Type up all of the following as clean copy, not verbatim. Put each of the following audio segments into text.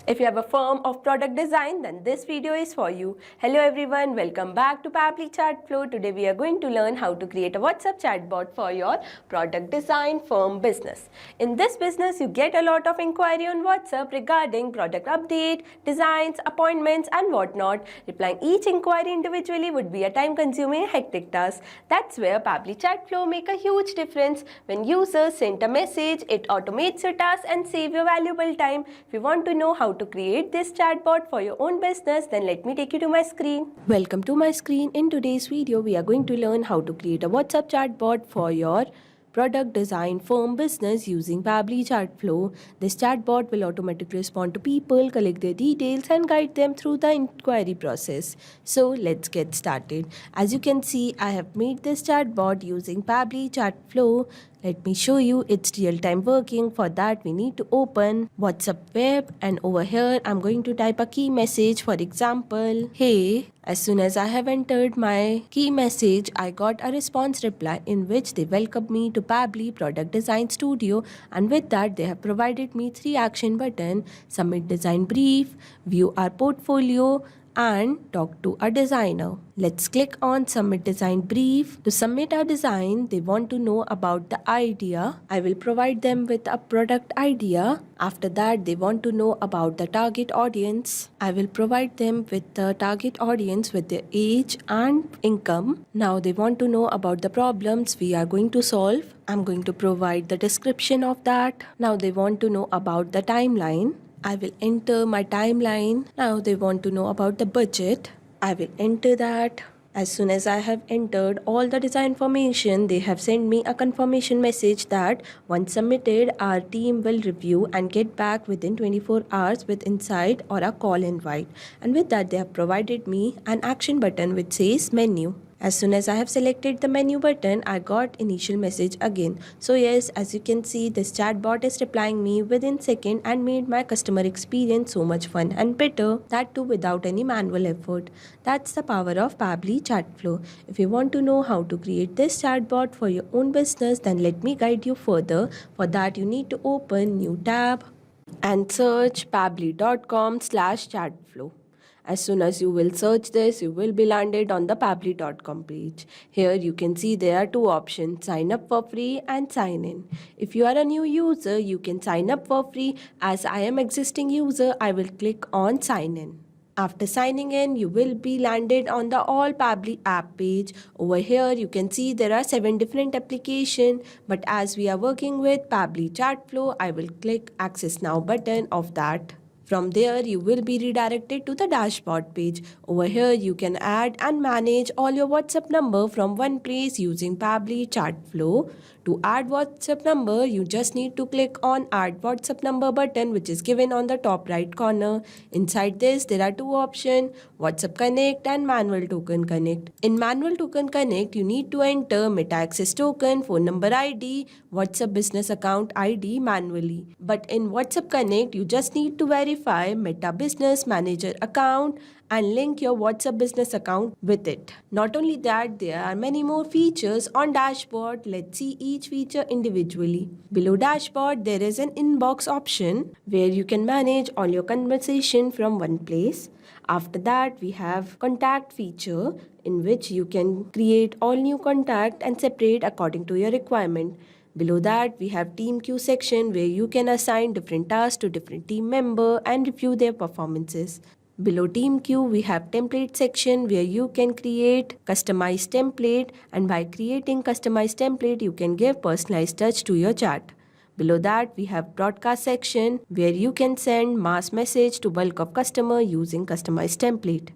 If you have a firm of product design, then this video is for you. Hello everyone, welcome back to Pabbly Chatflow. Today we are going to learn how to create a WhatsApp chatbot for your product design firm business. In this business, you get a lot of inquiry on WhatsApp regarding product update, designs, appointments and whatnot. Replying each inquiry individually would be a time-consuming hectic task. That's where Pabbly Chatflow make a huge difference. When users send a message, it automates your task and save your valuable time. If you want to know how to create this chatbot for your own business, then let me take you to my screen. Welcome to my screen. In today's video, we are going to learn how to create a WhatsApp chatbot for your product design firm business using Pabbly Chatflow. This chatbot will automatically respond to people, collect their details and guide them through the inquiry process. So let's get started. As you can see, I have made this chatbot using Pabbly Chatflow. Let me show you its real-time working. For that, we need to open WhatsApp web, and over here I'm going to type a key message. For example, hey. As soon as I have entered my key message, I got a response reply in which they welcomed me to Pabbly Product Design Studio, and with that they have provided me 3 action buttons: submit design brief, view our portfolio and talk to a designer. Let's click on submit design brief. To submit our design, they want to know about the idea. I will provide them with a product idea. After that, they want to know about the target audience. I will provide them with the target audience with their age and income. Now they want to know about the problems we are going to solve. I'm going to provide the description of that. Now they want to know about the timeline. I will enter my timeline. Now they want to know about the budget. I will enter that. As soon as I have entered all the design information, they have sent me a confirmation message that once submitted, our team will review and get back within 24 hours with insight or a call invite. And with that, they have provided me an action button which says menu. As soon as I have selected the menu button, I got initial message again. So yes, as you can see, this chatbot is replying me within second and made my customer experience so much fun and better, that too without any manual effort. That's the power of Pabbly Chatflow. If you want to know how to create this chatbot for your own business, then let me guide you further. For that, you need to open new tab and search pabbly.com/chatflow. As soon as you will search this, you will be landed on the pabbly.com page. Here you can see there are 2 options: sign up for free and sign in. If you are a new user, you can sign up for free. As I am existing user, I will click on sign in. After signing in, you will be landed on the All Pabbly app page. Over here, you can see there are 7 different applications, but as we are working with Pabbly Chatflow, I will click Access Now button of that. From there, you will be redirected to the dashboard page. Over here, you can add and manage all your WhatsApp number from one place using Pabbly Chatflow. To add WhatsApp number, you just need to click on Add WhatsApp Number button, which is given on the top right corner. Inside this, there are 2 options: WhatsApp Connect and Manual Token Connect. In Manual Token Connect, you need to enter Meta Access Token, phone number ID, WhatsApp Business Account ID manually. But in WhatsApp Connect, you just need to verify Meta Business Manager account and link your WhatsApp business account with it. Not only that, there are many more features on dashboard. Let's see each feature individually. Below dashboard, there is an inbox option where you can manage all your conversation from one place. After that, we have contact feature in which you can create all new contact and separate according to your requirement. Below that, we have team queue section where you can assign different tasks to different team member and review their performances. Below team queue, we have template section where you can create customized template, and by creating customized template, you can give personalized touch to your chat. Below that, we have broadcast section where you can send mass message to bulk of customer using customized template.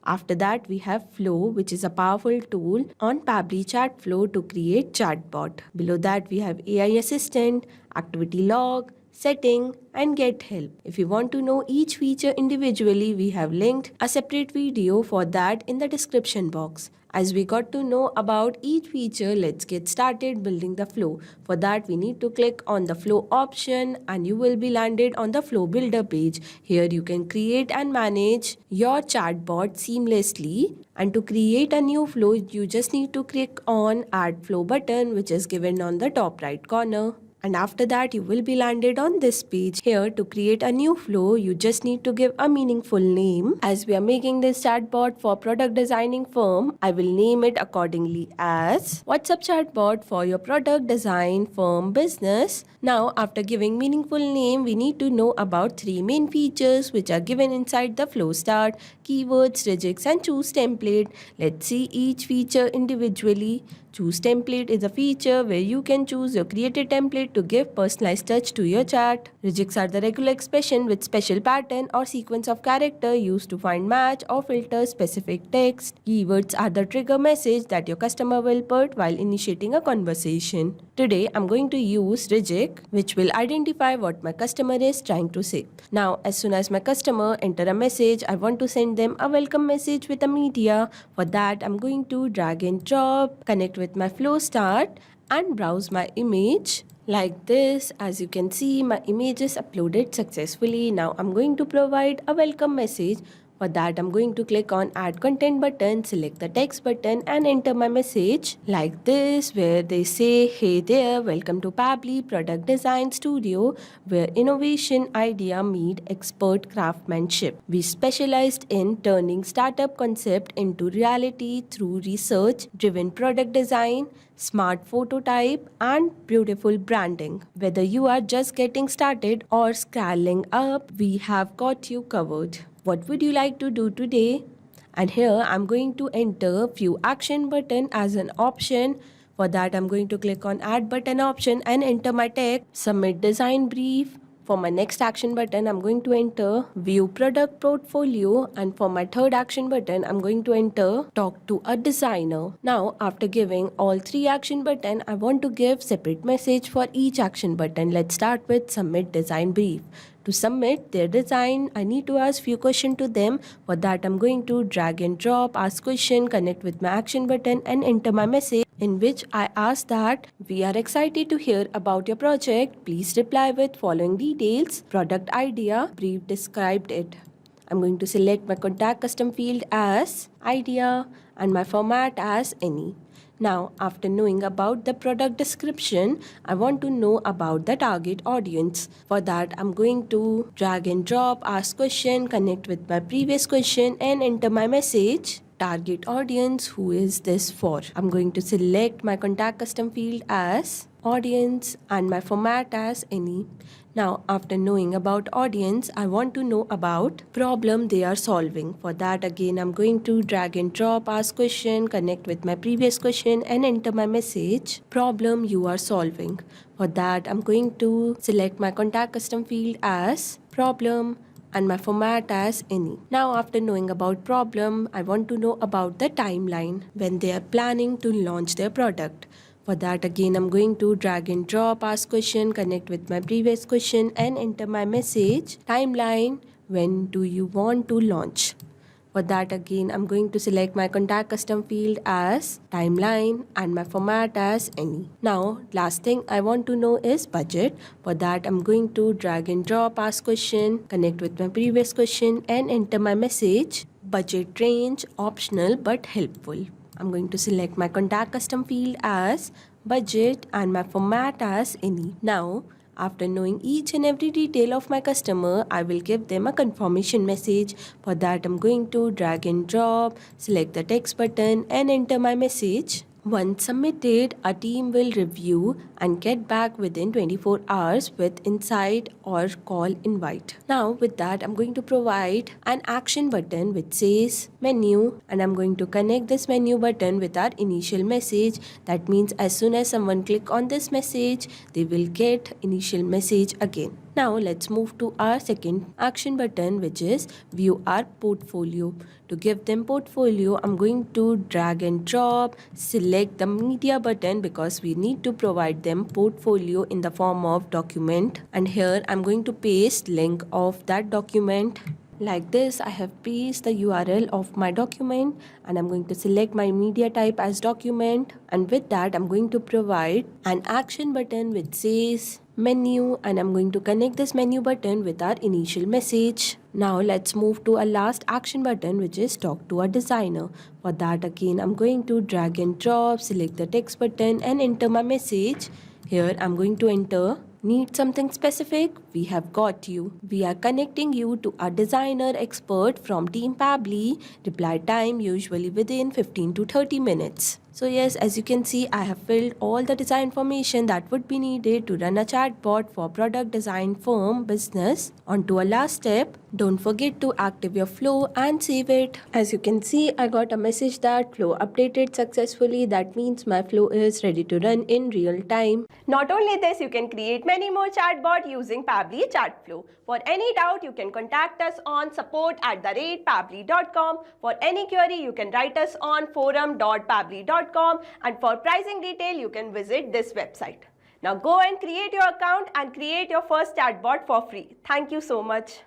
After that, we have Flow, which is a powerful tool on Pabbly Chatflow to create chatbot. Below that, we have AI Assistant, Activity Log, Setting and Get Help. If you want to know each feature individually, we have linked a separate video for that in the description box. As we got to know about each feature, let's get started building the flow. For that, we need to click on the flow option and you will be landed on the flow builder page. Here you can create and manage your chatbot seamlessly. And to create a new flow, you just need to click on Add Flow button, which is given on the top right corner. and after that you will be landed on this page. Here, to create a new flow, you just need to give a meaningful name. As we are making this chatbot for product designing firm, I will name it accordingly as WhatsApp chatbot for your product design firm business. Now, after giving meaningful name, we need to know about three main features which are given inside the flow start: keywords, regex, and choose template. Let's see each feature individually. Choose template is a feature where you can choose your created template to give personalized touch to your chat. Regex are the regular expression with special pattern or sequence of character used to find match or filter specific text. Keywords are the trigger message that your customer will put while initiating a conversation. Today, I'm going to use regex, which will identify what my customer is trying to say. Now, as soon as my customer enter a message, I want to send them a welcome message with a media. For that, I'm going to drag and drop, connect with my flow start, and browse my image. Like this, as you can see, my image is uploaded successfully. Now I'm going to provide a welcome message. For that, I'm going to click on add content button, select the text button, and enter my message like this, where they say, hey there, welcome to Pabbly Product Design Studio, where innovation idea meet expert craftsmanship. We specialized in turning startup concept into reality through research driven product design, smart phototype, and beautiful branding. Whether you are just getting started or scaling up, we have got you covered. What would you like to do today? And here I'm going to enter few action button as an option. For that, I'm going to click on add button option and enter my text, submit design brief. For my next action button, I'm going to enter view product portfolio, and for my third action button, I'm going to enter talk to a designer. Now, after giving all three action button, I want to give separate message for each action button. Let's start with submit design brief. To submit their design, I need to ask few questions to them. For that, I'm going to drag and drop, ask question, connect with my action button, and enter my message, in which I ask that we are excited to hear about your project. Please reply with following details. Product idea, brief described it. I'm going to select my contact custom field as idea and my format as any. Now, after knowing about the product description, I want to know about the target audience. For that, I'm going to drag and drop, ask question, connect with my previous question, and enter my message. Target audience, who is this for? I'm going to select my contact custom field as audience and my format as any. Now, after knowing about audience, I want to know about problem they are solving. For that, again, I'm going to drag and drop, ask question, connect with my previous question, and enter my message, problem you are solving. For that, I'm going to select my contact custom field as problem and my format as any. Now, after knowing about problem, I want to know about the timeline when they are planning to launch their product. For that, again, I'm going to drag and drop, ask question, connect with my previous question, and enter my message, timeline, when do you want to launch? For that, again, I'm going to select my contact custom field as timeline and my format as any. Now, last thing I want to know is budget. For that, I'm going to drag and drop, ask question, connect with my previous question, and enter my message, budget range, optional but helpful. I'm going to select my contact custom field as budget and my format as any. Now, after knowing each and every detail of my customer, I will give them a confirmation message. For that, I'm going to drag and drop, select the text button, and enter my message. Once submitted, a team will review and get back within 24 hours with insight or call invite. Now, with that, I'm going to provide an action button which says menu, and I'm going to connect this menu button with our initial message. That means as soon as someone click on this message, they will get initial message again. Now let's move to our second action button, which is view our portfolio. To give them portfolio, I'm going to drag and drop, select the media button because we need to provide them portfolio in the form of document. And here I'm going to paste link of that document. Like this, I have pasted the URL of my document, and I'm going to select my media type as document. And with that, I'm going to provide an action button which says menu, and I'm going to connect this menu button with our initial message. Now let's move to a last action button, which is talk to a designer. For that, again, I'm going to drag and drop, select the text button, and enter my message. Here I'm going to enter. Need something specific? We have got you. We are connecting you to a designer expert from Team Pabbly. Reply time usually within 15 to 30 minutes. So yes, as you can see, I have filled all the design information that would be needed to run a chatbot for product design firm business. On to our last step. Don't forget to active your flow and save it. As you can see, I got a message that flow updated successfully. That means my flow is ready to run in real time. Not only this, you can create many more chatbot using Pabbly Chatflow. For any doubt, you can contact us on support@pabbly.com. For any query, you can write us on forum.pabbly.com, and for pricing detail, you can visit this website. Now go and create your account and create your first chatbot for free. Thank you so much.